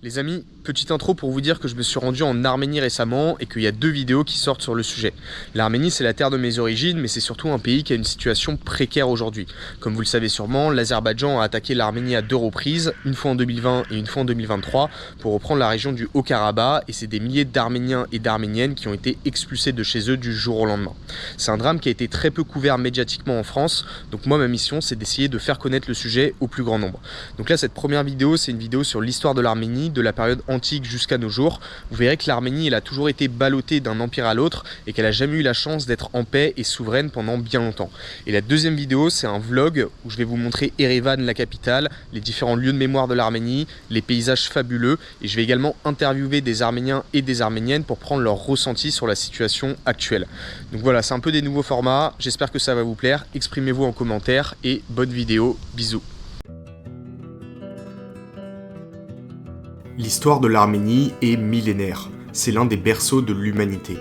Les amis, petite intro pour vous dire que je me suis rendu en Arménie récemment et qu'il y a 2 vidéos qui sortent sur le sujet. L'Arménie, c'est la terre de mes origines, mais c'est surtout un pays qui a une situation précaire aujourd'hui. Comme vous le savez sûrement, l'Azerbaïdjan a attaqué l'Arménie à 2 reprises, une fois en 2020 et une fois en 2023, pour reprendre la région du Haut-Karabakh, et c'est des milliers d'Arméniens et d'Arméniennes qui ont été expulsés de chez eux du jour au lendemain. C'est un drame qui a été très peu couvert médiatiquement en France, donc moi ma mission c'est d'essayer de faire connaître le sujet au plus grand nombre. Donc là cette première vidéo, c'est une vidéo sur l'histoire de l'Arménie, de la période antique jusqu'à nos jours. Vous verrez que l'Arménie elle a toujours été ballottée d'un empire à l'autre et qu'elle a jamais eu la chance d'être en paix et souveraine pendant bien longtemps. Et la deuxième vidéo, c'est un vlog où je vais vous montrer Erevan, la capitale, les différents lieux de mémoire de l'Arménie, les paysages fabuleux, et je vais également interviewer des Arméniens et des Arméniennes pour prendre leur ressenti sur la situation actuelle. Donc voilà, c'est un peu des nouveaux formats, j'espère que ça va vous plaire, exprimez-vous en commentaire et bonne vidéo, bisous. L'histoire de l'Arménie est millénaire, c'est l'un des berceaux de l'humanité.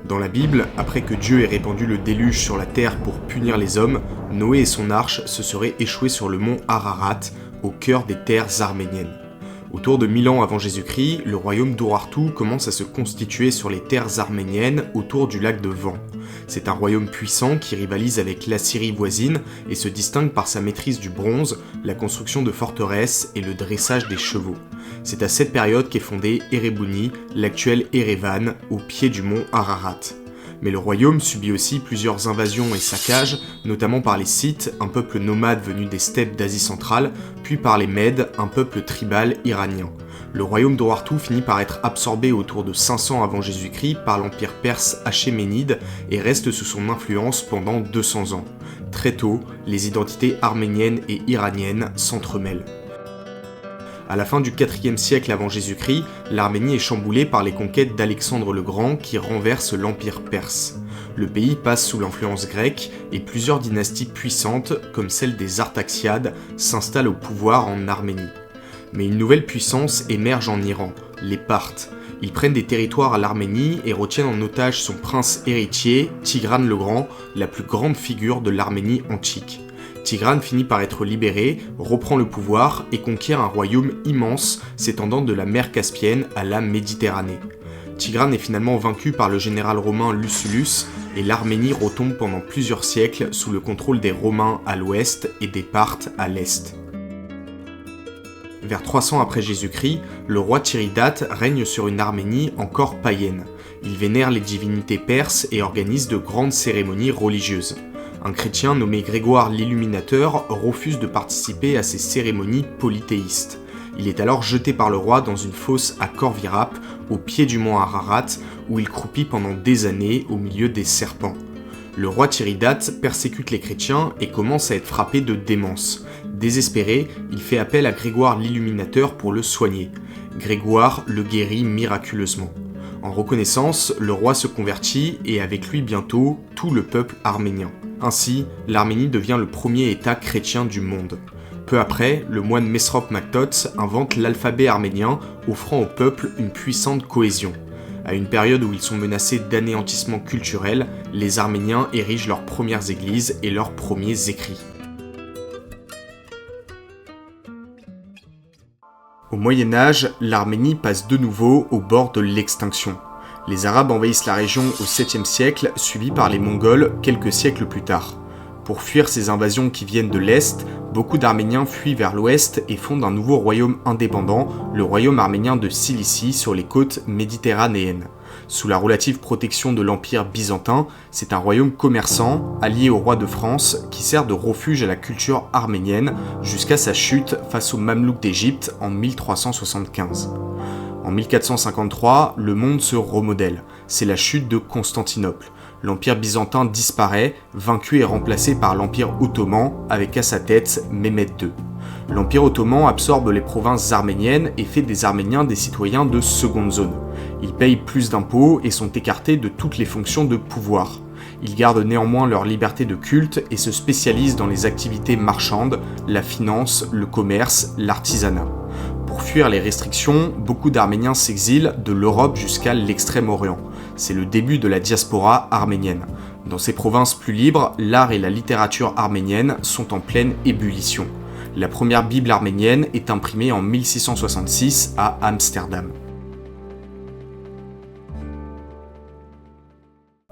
Dans la Bible, après que Dieu ait répandu le déluge sur la terre pour punir les hommes, Noé et son arche se seraient échoués sur le mont Ararat, au cœur des terres arméniennes. Autour de 1000 ans avant Jésus-Christ, le royaume d'Urartu commence à se constituer sur les terres arméniennes autour du lac de Van. C'est un royaume puissant qui rivalise avec l'Assyrie voisine et se distingue par sa maîtrise du bronze, la construction de forteresses et le dressage des chevaux. C'est à cette période qu'est fondée Erebuni, l'actuel Erevan, au pied du mont Ararat. Mais le royaume subit aussi plusieurs invasions et saccages, notamment par les Scythes, un peuple nomade venu des steppes d'Asie centrale, puis par les Mèdes, un peuple tribal iranien. Le royaume d'Urartu finit par être absorbé autour de 500 avant Jésus-Christ par l'empire perse achéménide et reste sous son influence pendant 200 ans. Très tôt, les identités arméniennes et iraniennes s'entremêlent. À la fin du IVe siècle avant Jésus-Christ, l'Arménie est chamboulée par les conquêtes d'Alexandre le Grand qui renverse l'empire perse. Le pays passe sous l'influence grecque et plusieurs dynasties puissantes, comme celle des Artaxiades, s'installent au pouvoir en Arménie. Mais une nouvelle puissance émerge en Iran, les Parthes. Ils prennent des territoires à l'Arménie et retiennent en otage son prince héritier, Tigrane le Grand, la plus grande figure de l'Arménie antique. Tigrane finit par être libéré, reprend le pouvoir et conquiert un royaume immense s'étendant de la mer Caspienne à la Méditerranée. Tigrane est finalement vaincu par le général romain Lucullus et l'Arménie retombe pendant plusieurs siècles sous le contrôle des Romains à l'ouest et des Parthes à l'est. Vers 300 après Jésus-Christ, le roi Tiridate règne sur une Arménie encore païenne. Il vénère les divinités perses et organise de grandes cérémonies religieuses. Un chrétien nommé Grégoire l'Illuminateur refuse de participer à ces cérémonies polythéistes. Il est alors jeté par le roi dans une fosse à Khor-Virap, au pied du mont Ararat, où il croupit pendant des années au milieu des serpents. Le roi Tiridate persécute les chrétiens et commence à être frappé de démence. Désespéré, il fait appel à Grégoire l'Illuminateur pour le soigner. Grégoire le guérit miraculeusement. En reconnaissance, le roi se convertit et avec lui bientôt tout le peuple arménien. Ainsi, l'Arménie devient le premier État chrétien du monde. Peu après, le moine Mesrop Maktot invente l'alphabet arménien, offrant au peuple une puissante cohésion. À une période où ils sont menacés d'anéantissement culturel, les Arméniens érigent leurs premières églises et leurs premiers écrits. Au Moyen-Âge, l'Arménie passe de nouveau au bord de l'extinction. Les Arabes envahissent la région au 7e siècle, suivis par les Mongols quelques siècles plus tard. Pour fuir ces invasions qui viennent de l'Est, beaucoup d'Arméniens fuient vers l'Ouest et fondent un nouveau royaume indépendant, le royaume arménien de Cilicie sur les côtes méditerranéennes. Sous la relative protection de l'Empire byzantin, c'est un royaume commerçant, allié au roi de France, qui sert de refuge à la culture arménienne jusqu'à sa chute face aux Mamelouks d'Égypte en 1375. En 1453, le monde se remodèle. C'est la chute de Constantinople. L'Empire byzantin disparaît, vaincu et remplacé par l'Empire ottoman, avec à sa tête Mehmed II. L'Empire ottoman absorbe les provinces arméniennes et fait des Arméniens des citoyens de seconde zone. Ils payent plus d'impôts et sont écartés de toutes les fonctions de pouvoir. Ils gardent néanmoins leur liberté de culte et se spécialisent dans les activités marchandes, la finance, le commerce, l'artisanat. Pour fuir les restrictions, beaucoup d'Arméniens s'exilent de l'Europe jusqu'à l'Extrême-Orient. C'est le début de la diaspora arménienne. Dans ces provinces plus libres, l'art et la littérature arménienne sont en pleine ébullition. La première Bible arménienne est imprimée en 1666 à Amsterdam.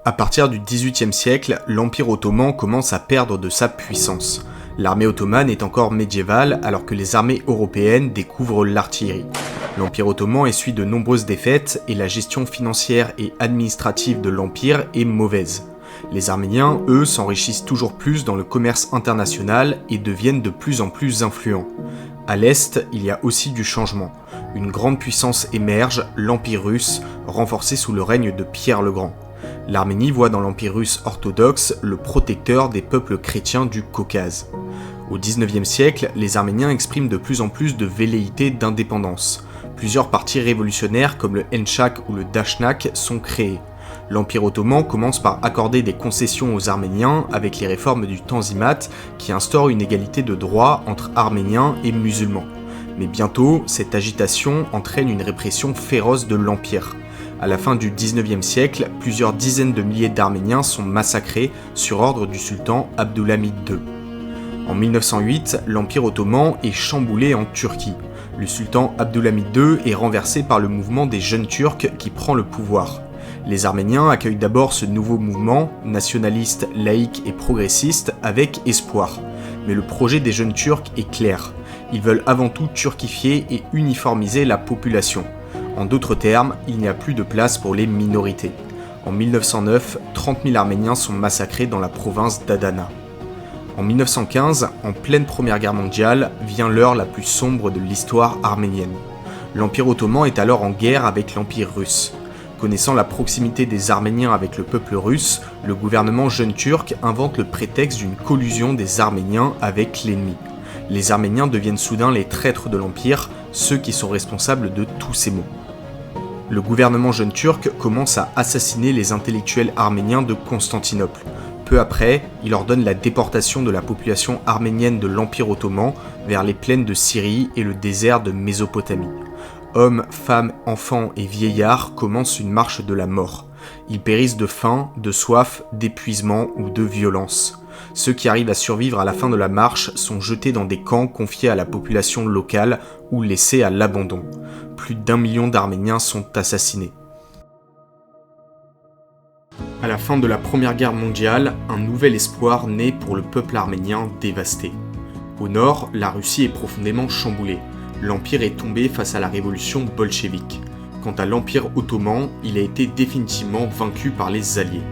À partir du XVIIIe siècle, l'Empire ottoman commence à perdre de sa puissance. L'armée ottomane est encore médiévale alors que les armées européennes découvrent l'artillerie. L'Empire ottoman essuie de nombreuses défaites et la gestion financière et administrative de l'Empire est mauvaise. Les Arméniens, eux, s'enrichissent toujours plus dans le commerce international et deviennent de plus en plus influents. À l'Est, il y a aussi du changement. Une grande puissance émerge, l'Empire russe, renforcé sous le règne de Pierre le Grand. L'Arménie voit dans l'Empire russe orthodoxe le protecteur des peuples chrétiens du Caucase. Au XIXe siècle, les Arméniens expriment de plus en plus de velléités d'indépendance. Plusieurs partis révolutionnaires comme le Enchak ou le Dashnak sont créés. L'Empire ottoman commence par accorder des concessions aux Arméniens avec les réformes du Tanzimat qui instaurent une égalité de droits entre Arméniens et musulmans. Mais bientôt, cette agitation entraîne une répression féroce de l'Empire. À la fin du XIXe siècle, plusieurs dizaines de milliers d'Arméniens sont massacrés sur ordre du sultan Abdülhamid II. En 1908, l'Empire ottoman est chamboulé en Turquie. Le sultan Abdülhamid II est renversé par le mouvement des jeunes Turcs qui prend le pouvoir. Les Arméniens accueillent d'abord ce nouveau mouvement, nationaliste, laïque et progressiste, avec espoir. Mais le projet des jeunes Turcs est clair. Ils veulent avant tout turquifier et uniformiser la population. En d'autres termes, il n'y a plus de place pour les minorités. En 1909, 30 000 Arméniens sont massacrés dans la province d'Adana. En 1915, en pleine Première Guerre mondiale, vient l'heure la plus sombre de l'histoire arménienne. L'Empire ottoman est alors en guerre avec l'Empire russe. Connaissant la proximité des Arméniens avec le peuple russe, le gouvernement jeune turc invente le prétexte d'une collusion des Arméniens avec l'ennemi. Les Arméniens deviennent soudain les traîtres de l'Empire, ceux qui sont responsables de tous ces maux. Le gouvernement jeune turc commence à assassiner les intellectuels arméniens de Constantinople. Peu après, il ordonne la déportation de la population arménienne de l'Empire ottoman vers les plaines de Syrie et le désert de Mésopotamie. Hommes, femmes, enfants et vieillards commencent une marche de la mort. Ils périssent de faim, de soif, d'épuisement ou de violence. Ceux qui arrivent à survivre à la fin de la marche sont jetés dans des camps confiés à la population locale ou laissés à l'abandon. Plus d'1 million d'Arméniens sont assassinés. À la fin de la Première Guerre mondiale, un nouvel espoir naît pour le peuple arménien dévasté. Au nord, la Russie est profondément chamboulée. L'Empire est tombé face à la révolution bolchevique. Quant à l'Empire ottoman, il a été définitivement vaincu par les Alliés.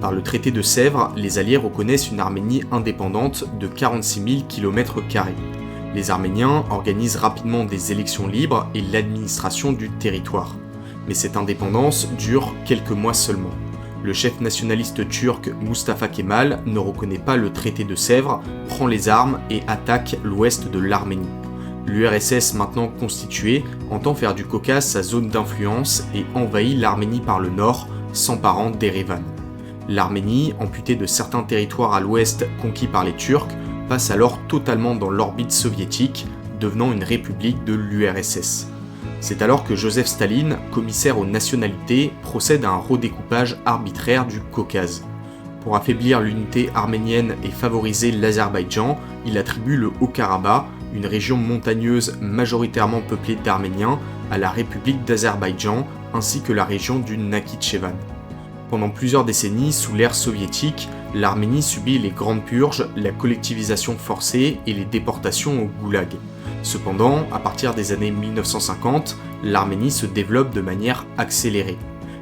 Par le traité de Sèvres, les Alliés reconnaissent une Arménie indépendante de 46 000 km². Les Arméniens organisent rapidement des élections libres et l'administration du territoire. Mais cette indépendance dure quelques mois seulement. Le chef nationaliste turc Mustafa Kemal ne reconnaît pas le traité de Sèvres, prend les armes et attaque l'ouest de l'Arménie. L'URSS, maintenant constituée, entend faire du Caucase sa zone d'influence et envahit l'Arménie par le nord, s'emparant d'Erevan. L'Arménie, amputée de certains territoires à l'ouest conquis par les Turcs, passe alors totalement dans l'orbite soviétique, devenant une république de l'URSS. C'est alors que Joseph Staline, commissaire aux nationalités, procède à un redécoupage arbitraire du Caucase. Pour affaiblir l'unité arménienne et favoriser l'Azerbaïdjan, il attribue le Haut-Karabakh, une région montagneuse majoritairement peuplée d'Arméniens, à la République d'Azerbaïdjan ainsi que la région du Nakhitchevan. Pendant plusieurs décennies, sous l'ère soviétique, l'Arménie subit les grandes purges, la collectivisation forcée et les déportations au goulag. Cependant, à partir des années 1950, l'Arménie se développe de manière accélérée.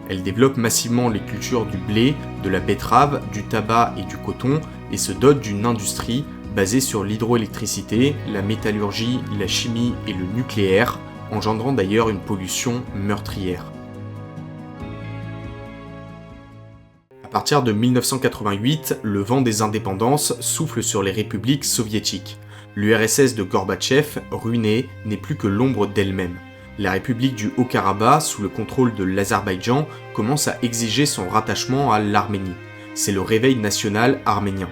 Elle développe massivement les cultures du blé, de la betterave, du tabac et du coton et se dote d'une industrie basée sur l'hydroélectricité, la métallurgie, la chimie et le nucléaire, engendrant d'ailleurs une pollution meurtrière. À partir de 1988, le vent des indépendances souffle sur les républiques soviétiques. L'URSS de Gorbatchev, ruinée, n'est plus que l'ombre d'elle-même. La République du Haut-Karabakh, sous le contrôle de l'Azerbaïdjan, commence à exiger son rattachement à l'Arménie. C'est le réveil national arménien.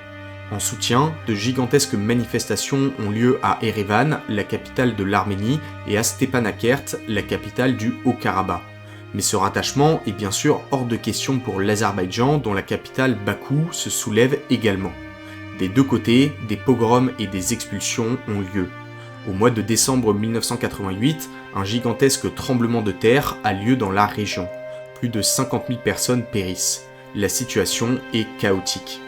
En soutien, de gigantesques manifestations ont lieu à Erevan, la capitale de l'Arménie, et à Stepanakert, la capitale du Haut-Karabakh. Mais ce rattachement est bien sûr hors de question pour l'Azerbaïdjan, dont la capitale Bakou se soulève également. Des deux côtés, des pogroms et des expulsions ont lieu. Au mois de décembre 1988, un gigantesque tremblement de terre a lieu dans la région. Plus de 50 000 personnes périssent. La situation est chaotique.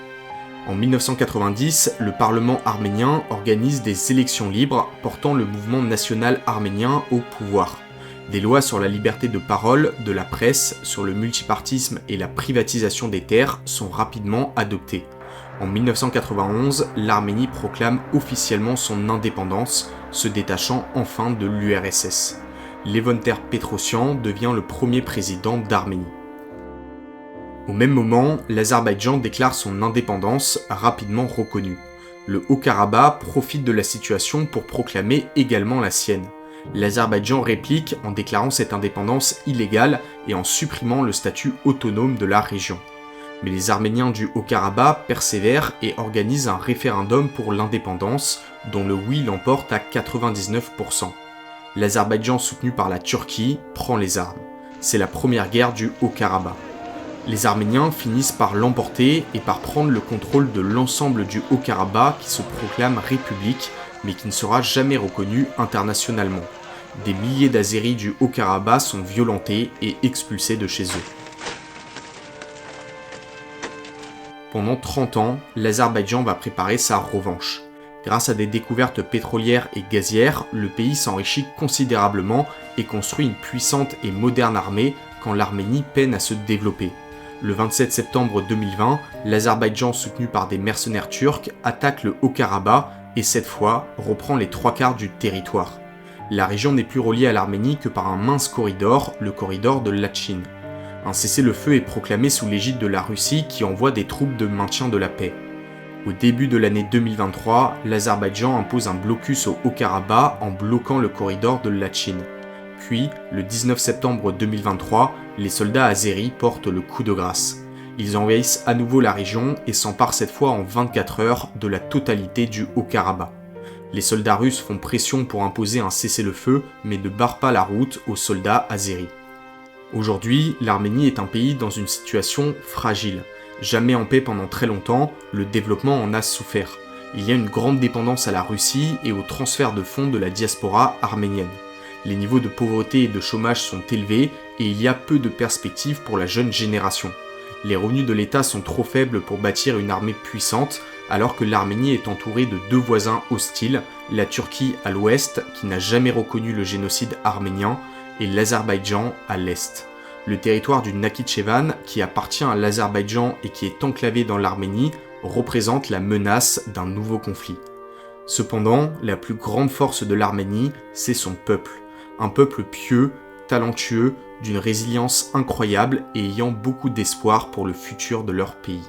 En 1990, le Parlement arménien organise des élections libres portant le mouvement national arménien au pouvoir. Des lois sur la liberté de parole, de la presse, sur le multipartisme et la privatisation des terres sont rapidement adoptées. En 1991, l'Arménie proclame officiellement son indépendance, se détachant enfin de l'URSS. Levon Ter-Petrosyan devient le premier président d'Arménie. Au même moment, l'Azerbaïdjan déclare son indépendance, rapidement reconnue. Le Haut-Karabakh profite de la situation pour proclamer également la sienne. L'Azerbaïdjan réplique en déclarant cette indépendance illégale et en supprimant le statut autonome de la région. Mais les Arméniens du Haut-Karabakh persévèrent et organisent un référendum pour l'indépendance, dont le oui l'emporte à 99%. L'Azerbaïdjan, soutenu par la Turquie, prend les armes. C'est la première guerre du Haut-Karabakh. Les Arméniens finissent par l'emporter et par prendre le contrôle de l'ensemble du Haut-Karabakh qui se proclame république, mais qui ne sera jamais reconnu internationalement. Des milliers d'Azéris du Haut-Karabakh sont violentés et expulsés de chez eux. Pendant 30 ans, l'Azerbaïdjan va préparer sa revanche. Grâce à des découvertes pétrolières et gazières, le pays s'enrichit considérablement et construit une puissante et moderne armée quand l'Arménie peine à se développer. Le 27 septembre 2020, l'Azerbaïdjan, soutenu par des mercenaires turcs, attaque le Haut-Karabakh et cette fois reprend les 3/4 du territoire. La région n'est plus reliée à l'Arménie que par un mince corridor, le corridor de Latchine. Un cessez-le-feu est proclamé sous l'égide de la Russie qui envoie des troupes de maintien de la paix. Au début de l'année 2023, l'Azerbaïdjan impose un blocus au Haut-Karabakh en bloquant le corridor de Latchine. Puis, le 19 septembre 2023, les soldats azéris portent le coup de grâce. Ils envahissent à nouveau la région et s'emparent cette fois en 24 heures de la totalité du Haut-Karabakh. Les soldats russes font pression pour imposer un cessez-le-feu, mais ne barrent pas la route aux soldats azéris. Aujourd'hui, l'Arménie est un pays dans une situation fragile. Jamais en paix pendant très longtemps, le développement en a souffert. Il y a une grande dépendance à la Russie et au transfert de fonds de la diaspora arménienne. Les niveaux de pauvreté et de chômage sont élevés et il y a peu de perspectives pour la jeune génération. Les revenus de l'État sont trop faibles pour bâtir une armée puissante, alors que l'Arménie est entourée de deux voisins hostiles, la Turquie à l'ouest, qui n'a jamais reconnu le génocide arménien, et l'Azerbaïdjan à l'est. Le territoire du Nakhitchevan, qui appartient à l'Azerbaïdjan et qui est enclavé dans l'Arménie, représente la menace d'un nouveau conflit. Cependant, la plus grande force de l'Arménie, c'est son peuple. Un peuple pieux, talentueux, d'une résilience incroyable et ayant beaucoup d'espoir pour le futur de leur pays.